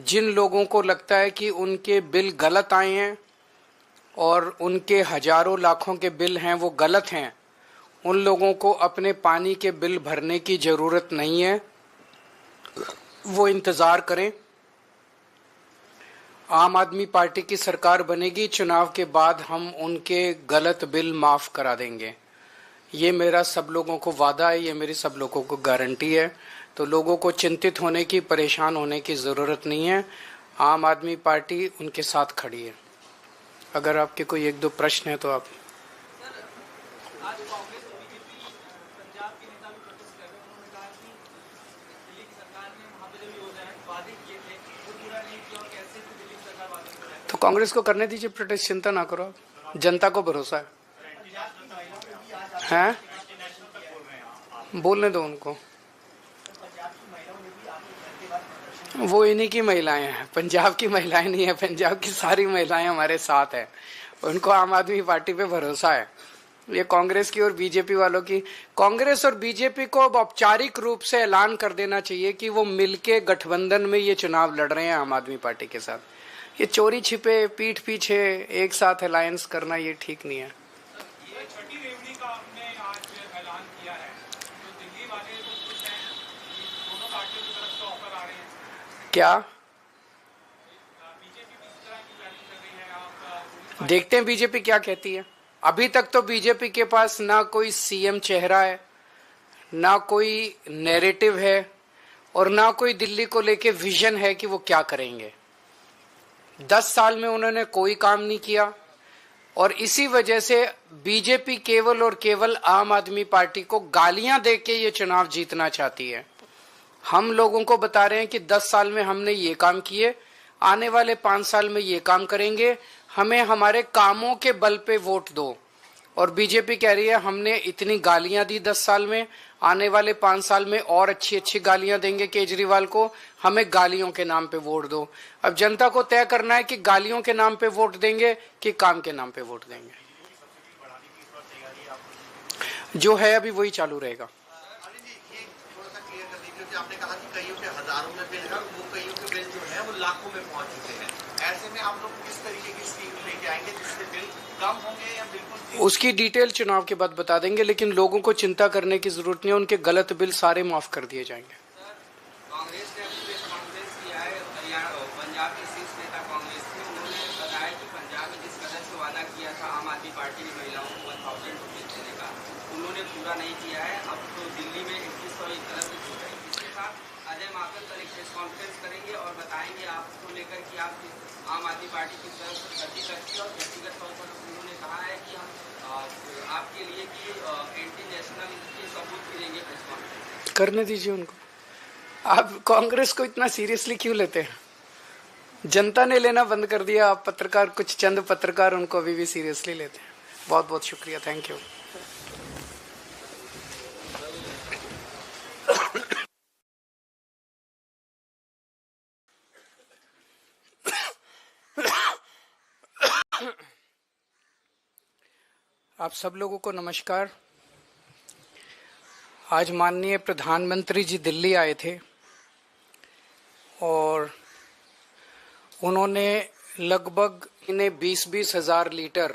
जिन लोगों को लगता है कि उनके बिल गलत आए हैं और उनके हजारों लाखों के बिल हैं वो गलत हैं, उन लोगों को अपने पानी के बिल भरने की ज़रूरत नहीं है, वो इंतज़ार करें। आम आदमी पार्टी की सरकार बनेगी, चुनाव के बाद हम उनके गलत बिल माफ़ करा देंगे। ये मेरा सब लोगों को वादा है, ये मेरी सब लोगों को गारंटी है। तो लोगों को चिंतित होने की, परेशान होने की ज़रूरत नहीं है। आम आदमी पार्टी उनके साथ खड़ी है। अगर आपके कोई एक दो प्रश्न है तो आप। तो कांग्रेस को करने दीजिए प्रोटेस्ट, चिंता ना करो आप, जनता को भरोसा है। हैं? बोलने दो उनको, वो इन्हीं की महिलाएं हैं, पंजाब की महिलाएं नहीं है, पंजाब की सारी महिलाएं हमारे साथ है। उनको आम आदमी पार्टी पे भरोसा है। ये कांग्रेस की और बीजेपी वालों की, कांग्रेस और बीजेपी को अब औपचारिक रूप से ऐलान कर देना चाहिए कि वो मिलके गठबंधन में ये चुनाव लड़ रहे हैं आम आदमी पार्टी के साथ। ये चोरी छिपे पीठ पीछे एक साथ अलायंस करना ये ठीक नहीं है। क्या देखते हैं बीजेपी क्या कहती है। अभी तक तो बीजेपी के पास ना कोई सीएम चेहरा है, ना कोई नैरेटिव है और ना कोई दिल्ली को लेके विजन है कि वो क्या करेंगे। 10 साल में उन्होंने कोई काम नहीं किया और इसी वजह से बीजेपी केवल और केवल आम आदमी पार्टी को गालियां देके ये चुनाव जीतना चाहती है। हम लोगों को बता रहे हैं कि 10 साल में हमने ये काम किए, आने वाले 5 साल में ये काम करेंगे, हमें हमारे कामों के बल पे वोट दो। और बीजेपी कह रही है हमने इतनी गालियां दी 10 साल में, आने वाले 5 साल में और अच्छी अच्छी गालियां देंगे केजरीवाल को, हमें गालियों के नाम पे वोट दो। अब जनता को तय करना है कि गालियों के नाम पे वोट देंगे कि काम के नाम पे वोट देंगे। जो है अभी वही चालू रहेगा। आपने कहा कि कईयों के हजारों में बिल है, वो कईयों के बिल जो है वो लाखों में पहुंच चुके हैं। ऐसे में आप लोग किस तरीके की स्कीम लेके आएंगे जिससे बिल कम होंगे या बिल्कुल? उसकी डिटेल चुनाव के बाद बता देंगे, लेकिन लोगों को चिंता करने की जरूरत नहीं है, उनके गलत बिल सारे माफ कर दिए जाएंगे। कांग्रेस ने प्रेस कॉन्फ्रेंस किया है, हरियाणा पंजाब के शीर्ष नेता कांग्रेस के, उन्होंने बताया कि पंजाब में जिस कदर से वादा किया था आम आदमी पार्टी ने महिलाओं को 1000 रुपये देने का, उन्होंने पूरा नहीं किया है। अब तो दिल्ली में 2100 एक तरफ से छूट है। इसके साथ अजय माकन कल एक प्रेस कॉन्फ्रेंस करेंगे और बताएंगे आपको लेकर कि आप आम आदमी पार्टी की तरफ से गलती करती है और व्यक्तिगत तौर पर उन्होंने कहा है कि हम आपके लिए कि एंटी नेशनल के सबूत भी देंगे प्रेस कॉन्फ्रेंस। करने दीजिए उनको। आप कांग्रेस को इतना सीरियसली क्यों लेते हैं? जनता ने लेना बंद कर दिया, आप पत्रकार, कुछ चंद पत्रकार उनको अभी भी सीरियसली लेते हैं। बहुत बहुत शुक्रिया, थैंक यू। आप सब लोगों को नमस्कार। आज माननीय प्रधानमंत्री जी दिल्ली आए थे और उन्होंने लगभग इन्हें 20-20 हज़ार लीटर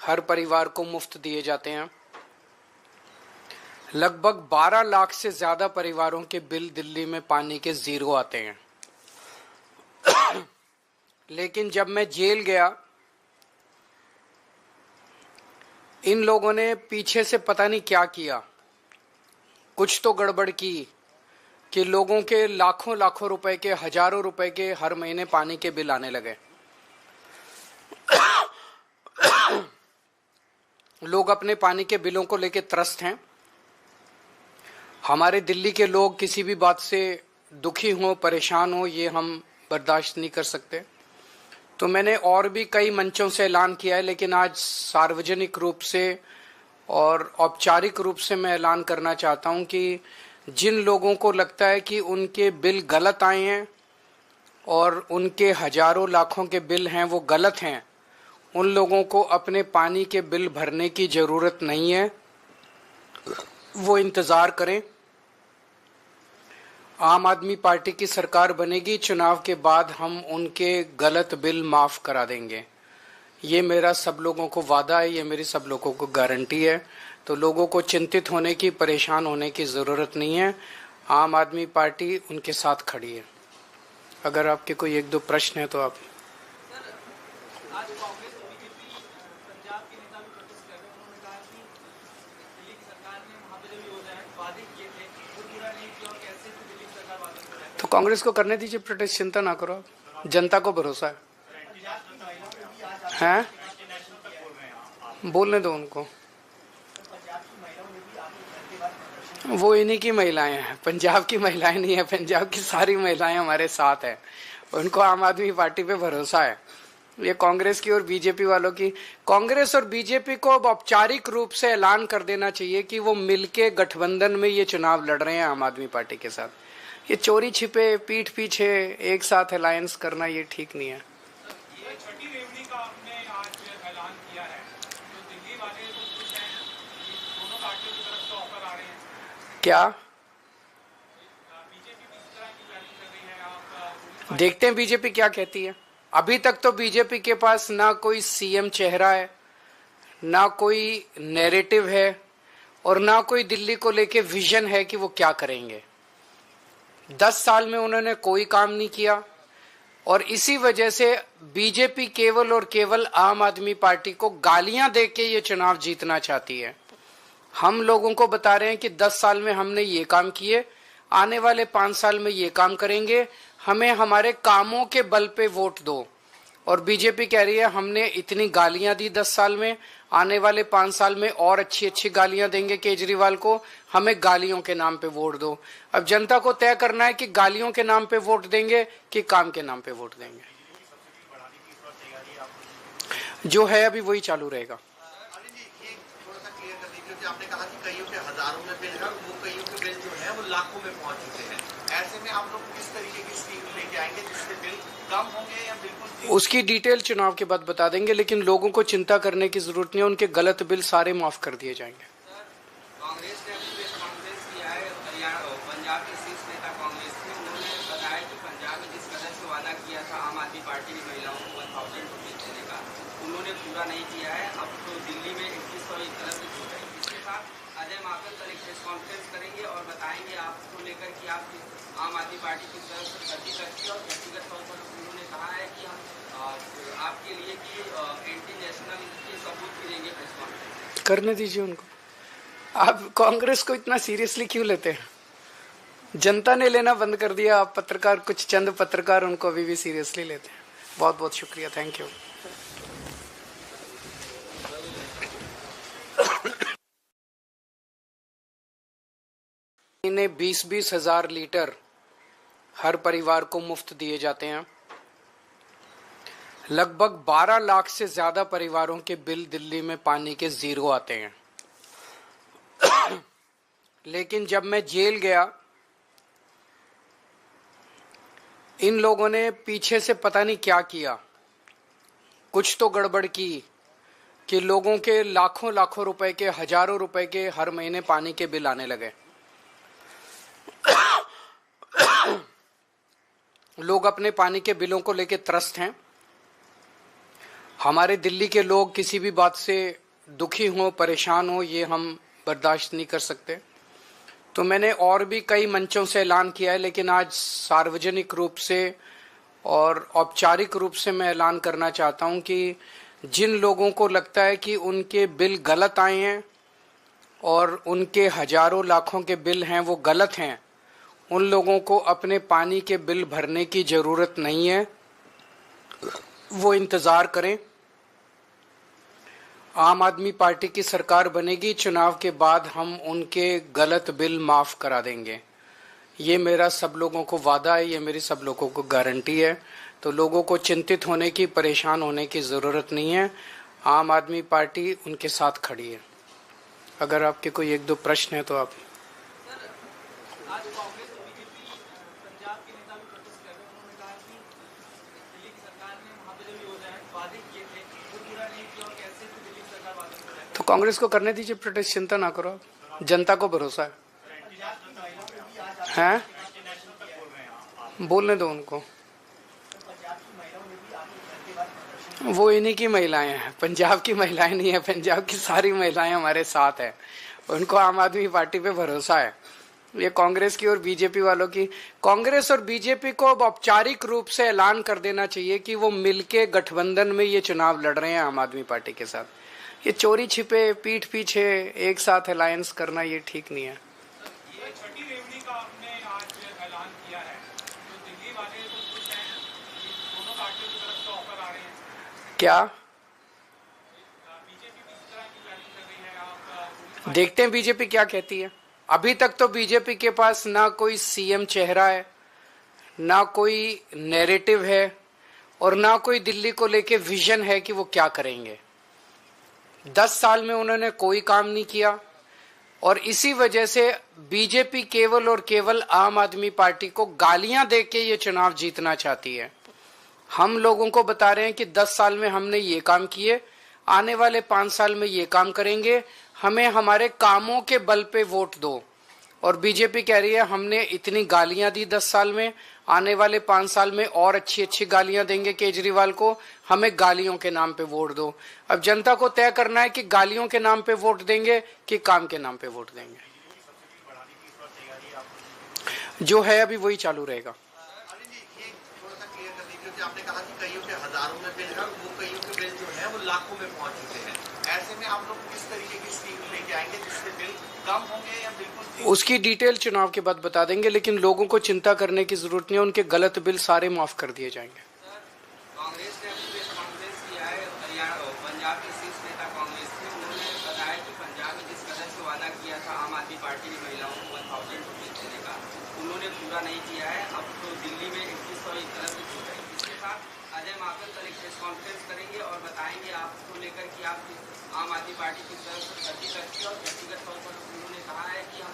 हर परिवार को मुफ्त दिए जाते हैं। लगभग 12 लाख से ज़्यादा परिवारों के बिल दिल्ली में पानी के ज़ीरो आते हैं। लेकिन जब मैं जेल गया, इन लोगों ने पीछे से पता नहीं क्या किया, कुछ तो गड़बड़ की कि लोगों के लाखों लाखों रुपए के, हजारों रुपए के हर महीने पानी के बिल आने लगे। लोग अपने पानी के बिलों को लेके त्रस्त हैं। हमारे दिल्ली के लोग किसी भी बात से दुखी हों, परेशान हों, ये हम बर्दाश्त नहीं कर सकते। तो मैंने और भी कई मंचों से ऐलान किया है, लेकिन आज सार्वजनिक रूप से और औपचारिक रूप से मैं ऐलान करना चाहता हूं कि जिन लोगों को लगता है कि उनके बिल गलत आए हैं और उनके हजारों लाखों के बिल हैं वो गलत हैं, उन लोगों को अपने पानी के बिल भरने की ज़रूरत नहीं है, वो इंतज़ार करें। आम आदमी पार्टी की सरकार बनेगी, चुनाव के बाद हम उनके गलत बिल माफ करा देंगे। ये मेरा सब लोगों को वादा है, ये मेरी सब लोगों को गारंटी है। तो लोगों को चिंतित होने की, परेशान होने की ज़रूरत नहीं है। आम आदमी पार्टी उनके साथ खड़ी है। अगर आपके कोई एक दो प्रश्न है तो आप। आज कांग्रेस और बीजेपी पंजाब के नेता भी प्रोटेस्ट कर रहे हैं। उन्होंने कहा कि दिल्ली की सरकार ने वहाँ पे जो योजनाएं वादे किए थे वो पूरा नहीं किया और कैसे भी दिल्ली की सरकार वादे कर रही है। तो कांग्रेस को करने दीजिए प्रोटेस्ट, चिंता ना करो आप। जनता को भरोसा है, बोलने दो उनको। वो इन्हीं की महिलाएं हैं, पंजाब की महिलाएं नहीं है। पंजाब की सारी महिलाएं हमारे साथ है। उनको आम आदमी पार्टी पे भरोसा है। ये कांग्रेस की और बीजेपी वालों की, कांग्रेस और बीजेपी को अब औपचारिक रूप से ऐलान कर देना चाहिए कि वो मिलके गठबंधन में ये चुनाव लड़ रहे हैं आम आदमी पार्टी के साथ। ये चोरी छिपे, पीठ पीछे एक साथ अलायंस करना, ये ठीक नहीं है। ये छठी रेवड़ी का आपने आज ऐलान किया है, तो दिल्ली वाले तो खुश हैं, दोनों पार्टियों की तरफ से ऑफर आ रहे हैं। क्या बीजेपी भी इस तरह की प्लानिंग कर रही है? आप देखते हैं बीजेपी क्या कहती है। अभी तक तो बीजेपी के पास ना कोई सीएम चेहरा है, ना कोई नैरेटिव है, और ना कोई दिल्ली को लेके विजन है कि वो क्या करेंगे। 10 साल में उन्होंने कोई काम नहीं किया, और इसी वजह से बीजेपी केवल और केवल आम आदमी पार्टी को गालियां देके ये चुनाव जीतना चाहती है। हम लोगों को बता रहे हैं कि 10 साल में हमने ये काम किए, आने वाले 5 साल में ये काम करेंगे, हमें हमारे कामों के बल पे वोट दो। और बीजेपी कह रही है हमने इतनी गालियां दी 10 साल में, आने वाले 5 साल में और अच्छी अच्छी गालियां देंगे केजरीवाल को, हमें गालियों के नाम पे वोट दो। अब जनता को तय करना है कि गालियों के नाम पे वोट देंगे कि काम के नाम पे वोट देंगे। जो है अभी वही चालू रहेगा। अनिल जी, ये थोड़ा सा क्लियर कर दीजिए कि आपने कहा कि कईयों के हजारों में बिल है और वो कईयों के बिल जो है वो लाखों में पहुंच चुके हैं। ऐसे में आप लोग किस तरीके की स्कीम लेके आएंगे जिससे बिल कम होंगे या बिल्कुल? उसकी डिटेल चुनाव के बाद बता देंगे, लेकिन लोगों को चिंता करने की जरूरत नहीं है। उनके गलत बिल सारे माफ कर दिए जाएंगे। कांग्रेस ने अभी प्रेस कॉन्फ्रेंस किया है, हरियाणा पंजाब के शीर्ष नेता कांग्रेस के, उन्होंने बताया कि पंजाब में जिस कदर से वादा किया था आम आदमी पार्टी ने महिलाओं को 1000 रुपये देने का, उन्होंने पूरा नहीं किया है। अब तो दिल्ली में 2100 एक तरफ से छूट है। इसके साथ अजय माकन कल एक प्रेस कॉन्फ्रेंस करेंगे और बताएंगे आपको लेकर कि आप आम आदमी पार्टी की तरफ से गलती करती है, और व्यक्तिगत तौर पर उन्होंने कहा है कि हम आपके लिए कि एंटी नेशनल के सबूत भी देंगे प्रेस कॉन्फ्रेंस। करने दीजिए उनको। आप कांग्रेस को इतना सीरियसली क्यों लेते हैं? जनता ने लेना बंद कर दिया। आप पत्रकार, कुछ चंद पत्रकार उनको अभी भी सीरियसली लेते हैं। बहुत बहुत शुक्रिया, थैंक यू। इन्हें 20-20 हजार लीटर हर परिवार को मुफ्त दिए जाते हैं। लगभग 12 लाख से ज्यादा परिवारों के बिल दिल्ली में पानी के 0 आते हैं। लेकिन जब मैं जेल गया, इन लोगों ने पीछे से पता नहीं क्या किया, कुछ तो गड़बड़ की कि लोगों के लाखों लाखों रुपए के, हजारों रुपए के हर महीने पानी के बिल आने लगे। लोग अपने पानी के बिलों को लेकर त्रस्त हैं। हमारे दिल्ली के लोग किसी भी बात से दुखी हो, परेशान हो, ये हम बर्दाश्त नहीं कर सकते। तो मैंने और भी कई मंचों से ऐलान किया है, लेकिन आज सार्वजनिक रूप से और औपचारिक रूप से मैं ऐलान करना चाहता हूं कि जिन लोगों को लगता है कि उनके बिल गलत आए हैं और उनके हजारों लाखों के बिल हैं वो गलत हैं, उन लोगों को अपने पानी के बिल भरने की जरूरत नहीं है। वो इंतजार करें। आम आदमी पार्टी की सरकार बनेगी, चुनाव के बाद हम उनके गलत बिल माफ करा देंगे। ये मेरा सब लोगों को वादा है, ये मेरी सब लोगों को गारंटी है। तो लोगों को चिंतित होने की, परेशान होने की जरूरत नहीं है। आम आदमी पार्टी उनके साथ खड़ी है। अगर आपके कोई एक दो प्रश्न है तो आप। आज कांग्रेस और बीजेपी पंजाब के नेता भी प्रोटेस्ट कर रहे हैं। उन्होंने कहा कि दिल्ली की सरकार ने वहाँ पे जो योजनाएं वादे किए थे वो पूरा नहीं किया और कैसे भी दिल्ली की सरकार वादे कर रही है। तो कांग्रेस को करने दीजिए प्रोटेस्ट, चिंता ना करो आप। जनता को भरोसा है। बोलने दो उनको। वो इन्हीं की महिलाएं हैं, पंजाब की महिलाएं नहीं है, पंजाब की सारी महिलाएं हमारे साथ हैं। उनको आम आदमी पार्टी पे भरोसा है। ये कांग्रेस की और बीजेपी वालों की, कांग्रेस और बीजेपी को अब औपचारिक रूप से ऐलान कर देना चाहिए कि वो मिलके गठबंधन में ये चुनाव लड़ रहे हैं आम आदमी पार्टी के साथ। ये चोरी छिपे पीठ पीछे एक साथ अलायंस करना ये ठीक नहीं है। ये छठी रेवड़ी का आपने आज ऐलान किया है, तो दिल्ली वाले तो खुश हैं, दोनों पार्टियों की तरफ से ऑफर आ रहे हैं। क्या बीजेपी किस तरह की प्लानिंग कर रही है? आप देखते हैं बीजेपी क्या कहती है। अभी तक तो बीजेपी के पास ना कोई सीएम चेहरा है, ना कोई नैरेटिव है, और ना कोई दिल्ली को लेके विजन है कि वो क्या करेंगे। 10 साल में उन्होंने कोई काम नहीं किया, और इसी वजह से बीजेपी केवल और केवल आम आदमी पार्टी को गालियां देके ये चुनाव जीतना चाहती है। हम लोगों को बता रहे हैं कि 10 साल में हमने ये काम किए, आने वाले 5 साल में ये काम करेंगे, हमें हमारे कामों के बल पे वोट दो। और बीजेपी कह रही है हमने इतनी गालियां दी 10 साल में, आने वाले 5 साल में और अच्छी अच्छी गालियां देंगे केजरीवाल को, हमें गालियों के नाम पे वोट दो। अब जनता को तय करना है कि गालियों के नाम पे वोट देंगे कि काम के नाम पे वोट देंगे। जो है अभी वही चालू रहेगा। अनिल जी, ये थोड़ा सा क्लियर कर दीजिए कि आपने कहा कि कईयों के हजारों में बिल है, वो कईयों के बिल जो है वो लाखों में पहुंच चुके हैं। ऐसे में आप लोग किस तरीके की स्कीम लेके आएंगे जिससे बिल कम होंगे या बिल्कुल? उसकी डिटेल चुनाव के बाद बता देंगे, लेकिन लोगों को चिंता करने की जरूरत नहीं है, उनके गलत बिल सारे माफ कर दिए जाएंगे। कांग्रेस ने अभी प्रेस कॉन्फ्रेंस किया है, हरियाणा पंजाब के शीर्ष नेता कांग्रेस के, उन्होंने बताया कि पंजाब में जिस कदर से वादा किया था आम आदमी पार्टी ने महिलाओं को 1000 रुपीज देने का, उन्होंने पूरा नहीं किया है। अब तो दिल्ली में 2100 एक तरफ से छूट है। इसके साथ अजय माकन कल एक प्रेस कॉन्फ्रेंस करेंगे और बताएंगे आपको लेकर कि आप आम आदमी पार्टी की तरफ से गति करती है, और व्यक्तिगत तौर पर उन्होंने कहा है कि हम